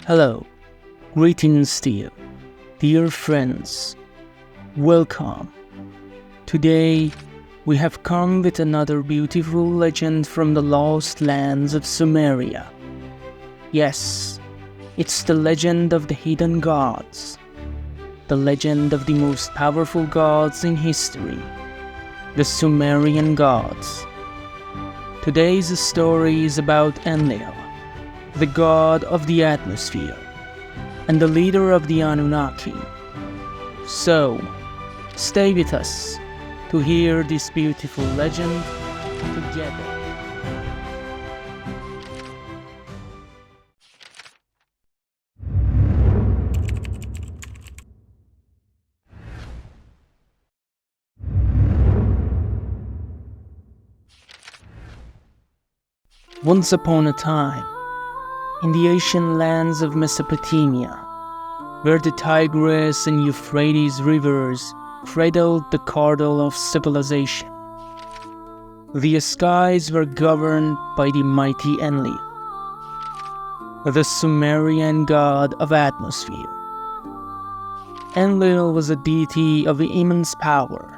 Hello, greetings to you, dear friends. Welcome. Today, we have come with another beautiful legend from the lost lands of Sumeria. Yes, it's the legend of the hidden gods, the legend of the most powerful gods in history, the Sumerian gods. Today's story is about Enlil, the god of the atmosphere, and the leader of the Anunnaki. So, stay with us to hear this beautiful legend together. Once upon a time, in the ancient lands of Mesopotamia, where the Tigris and Euphrates rivers cradled the cradle of civilization, the skies were governed by the mighty Enlil, the Sumerian god of atmosphere. Enlil was a deity of immense power,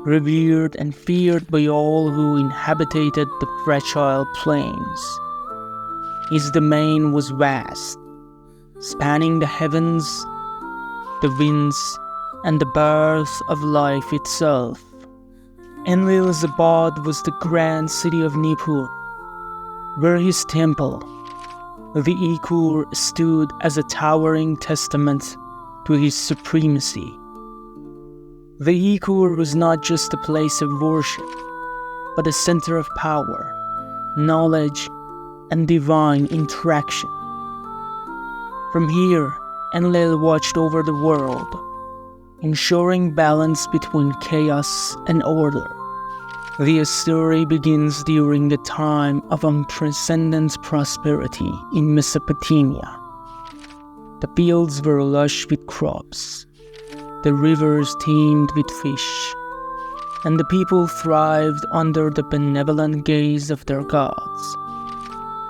revered and feared by all who inhabited the fertile plains. His domain was vast, spanning the heavens, the winds, and the birth of life itself. Enlil's abode was the grand city of Nippur, where his temple, the Ikur, stood as a towering testament to his supremacy. The Ikur was not just a place of worship, but a center of power, knowledge, and divine interaction. From here, Enlil watched over the world, ensuring balance between chaos and order. The story begins during the time of unprecedented prosperity in Mesopotamia. The fields were lush with crops, the rivers teemed with fish, and the people thrived under the benevolent gaze of their gods.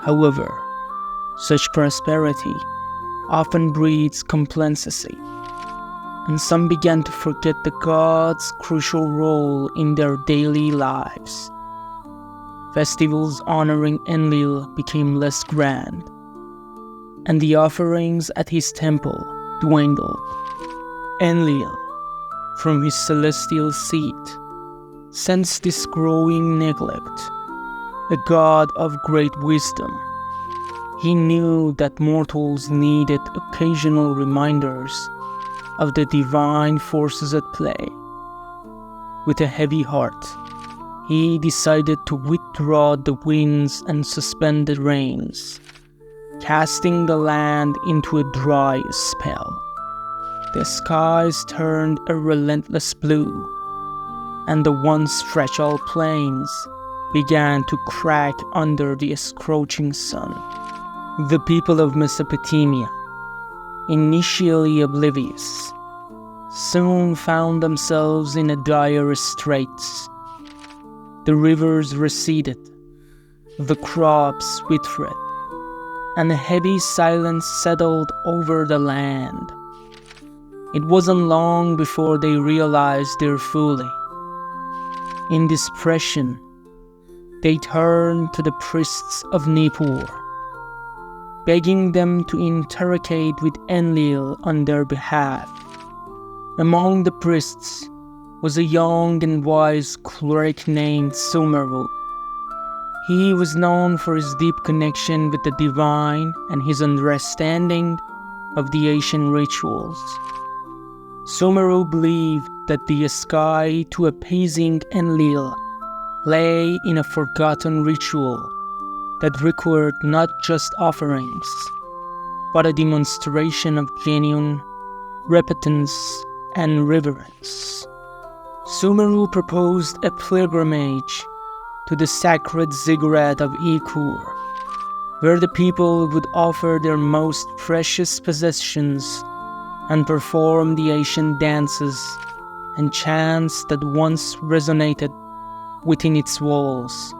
However, such prosperity often breeds complacency, and some began to forget the gods' crucial role in their daily lives. Festivals honoring Enlil became less grand, and the offerings at his temple dwindled. Enlil, from his celestial seat, sensed this growing neglect. A god of great wisdom, he knew that mortals needed occasional reminders of the divine forces at play. With a heavy heart, he decided to withdraw the winds and suspend the rains, casting the land into a dry spell. The skies turned a relentless blue, and the once fragile plains began to crack under the scorching sun. The people of Mesopotamia, initially oblivious, soon found themselves in a dire straits. The rivers receded, the crops withered, and a heavy silence settled over the land. It wasn't long before they realized their folly. In desperation, they turned to the priests of Nippur, begging them to interrogate with Enlil on their behalf. Among the priests was a young and wise cleric named Sumeru. He was known for his deep connection with the divine and his understanding of the ancient rituals. Sumeru believed that the sky to appeasing Enlil lay in a forgotten ritual that required not just offerings, but a demonstration of genuine repentance and reverence. Sumeru proposed a pilgrimage to the sacred ziggurat of Ikur, where the people would offer their most precious possessions and perform the ancient dances and chants that once resonated within its walls.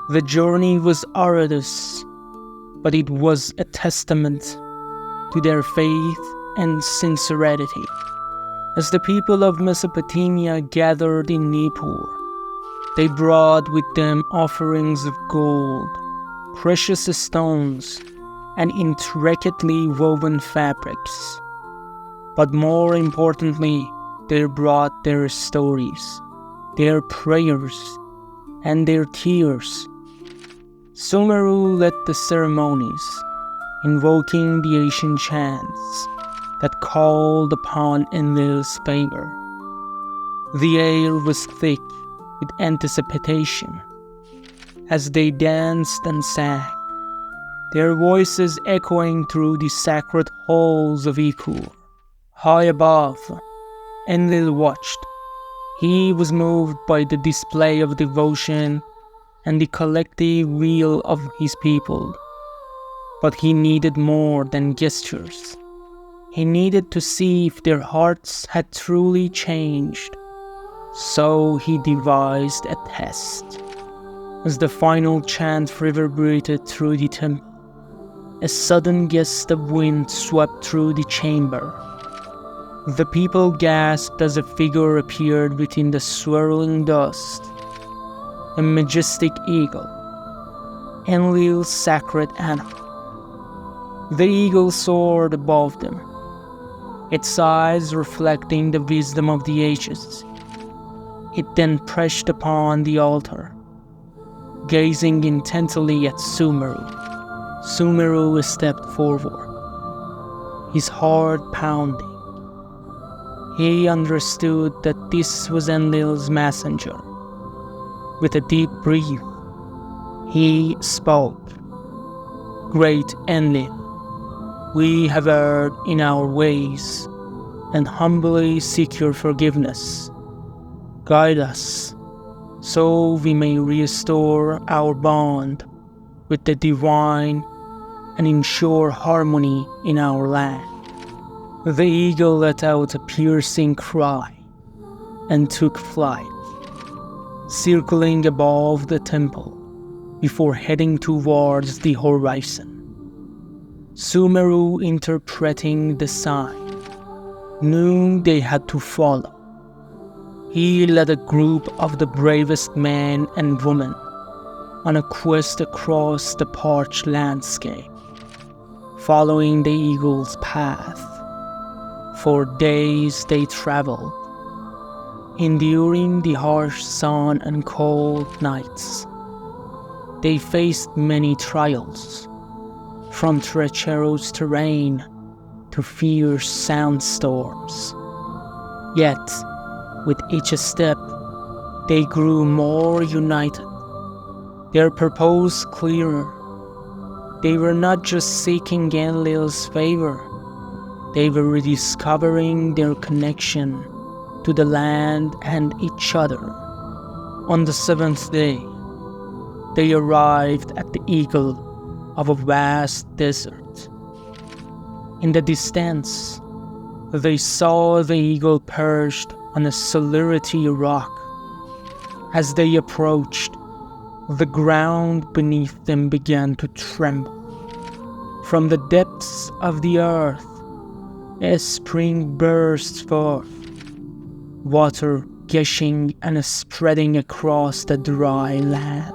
The journey was arduous, but it was a testament to their faith and sincerity. As the people of Mesopotamia gathered in Nippur, they brought with them offerings of gold, precious stones, and intricately woven fabrics. But more importantly, they brought their stories, their prayers, and their tears. Sumeru led the ceremonies, invoking the ancient chants that called upon Enlil's favor. The air was thick with anticipation as they danced and sang, their voices echoing through the sacred halls of Nippur. High above, Enlil watched. He was moved by the display of devotion and the collective will of his people. But he needed more than gestures. He needed to see if their hearts had truly changed. So he devised a test. As the final chant reverberated through the temple, a sudden gust of wind swept through the chamber. The people gasped as a figure appeared within the swirling dust. A majestic eagle, Enlil's sacred animal. The eagle soared above them, its eyes reflecting the wisdom of the ages. It then perched upon the altar, gazing intently at Sumeru. Sumeru stepped forward, his heart pounding. He understood that this was Enlil's messenger. With a deep breath, he spoke. Great Enlil, we have erred in our ways and humbly seek your forgiveness. Guide us so we may restore our bond with the divine and ensure harmony in our land. The eagle let out a piercing cry and took flight, circling above the temple before heading towards the horizon. Sumeru, interpreting the sign, knew they had to follow. He led a group of the bravest men and women on a quest across the parched landscape, following the eagle's path. For days they traveled, enduring the harsh sun and cold nights. They faced many trials, from treacherous terrain to fierce sandstorms. Yet, with each step, they grew more united, their purpose clearer. They were not just seeking Enlil's favor, they were rediscovering their connection to the land and each other. On the seventh day, they arrived at the eagle of a vast desert. In the distance, they saw the eagle perched on a solitary rock. As they approached, the ground beneath them began to tremble. From the depths of the earth, a spring burst forth, water gushing and spreading across the dry land.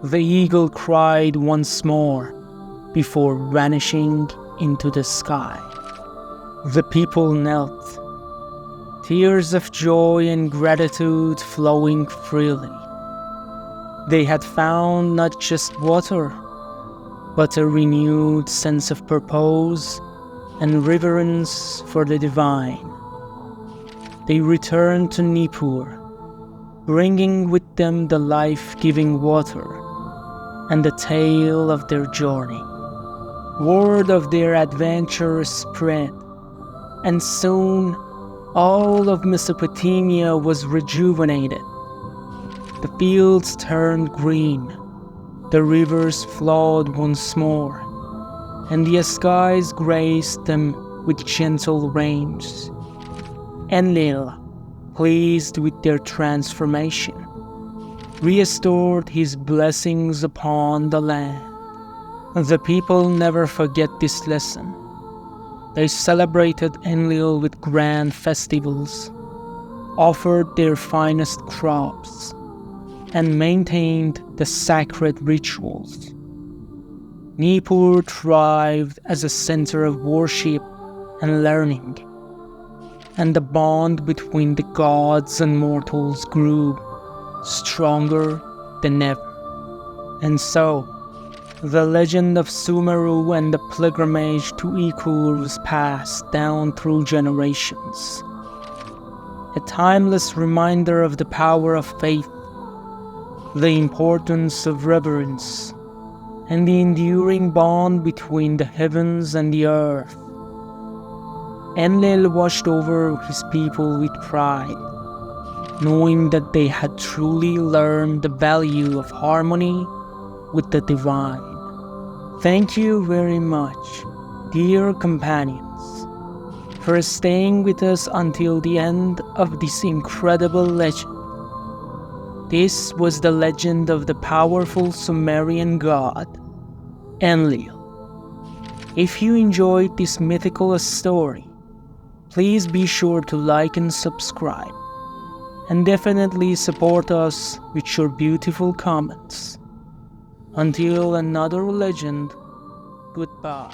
The eagle cried once more before vanishing into the sky. The people knelt, tears of joy and gratitude flowing freely. They had found not just water, but a renewed sense of purpose and reverence for the divine. They returned to Nippur, bringing with them the life-giving water and the tale of their journey. Word of their adventure spread, and soon all of Mesopotamia was rejuvenated. The fields turned green, the rivers flowed once more, and the skies graced them with gentle rains. Enlil, pleased with their transformation, restored his blessings upon the land. The people never forget this lesson. They celebrated Enlil with grand festivals, offered their finest crops, and maintained the sacred rituals. Nippur thrived as a center of worship and learning, and the bond between the gods and mortals grew stronger than ever. And so, the legend of Sumeru and the pilgrimage to Nippur was passed down through generations. A timeless reminder of the power of faith, the importance of reverence, and the enduring bond between the heavens and the earth. Enlil watched over his people with pride, knowing that they had truly learned the value of harmony with the divine. Thank you very much, dear companions, for staying with us until the end of this incredible legend. This was the legend of the powerful Sumerian god, Enlil. If you enjoyed this mythical story, please be sure to like and subscribe, and definitely support us with your beautiful comments. Until another legend, goodbye.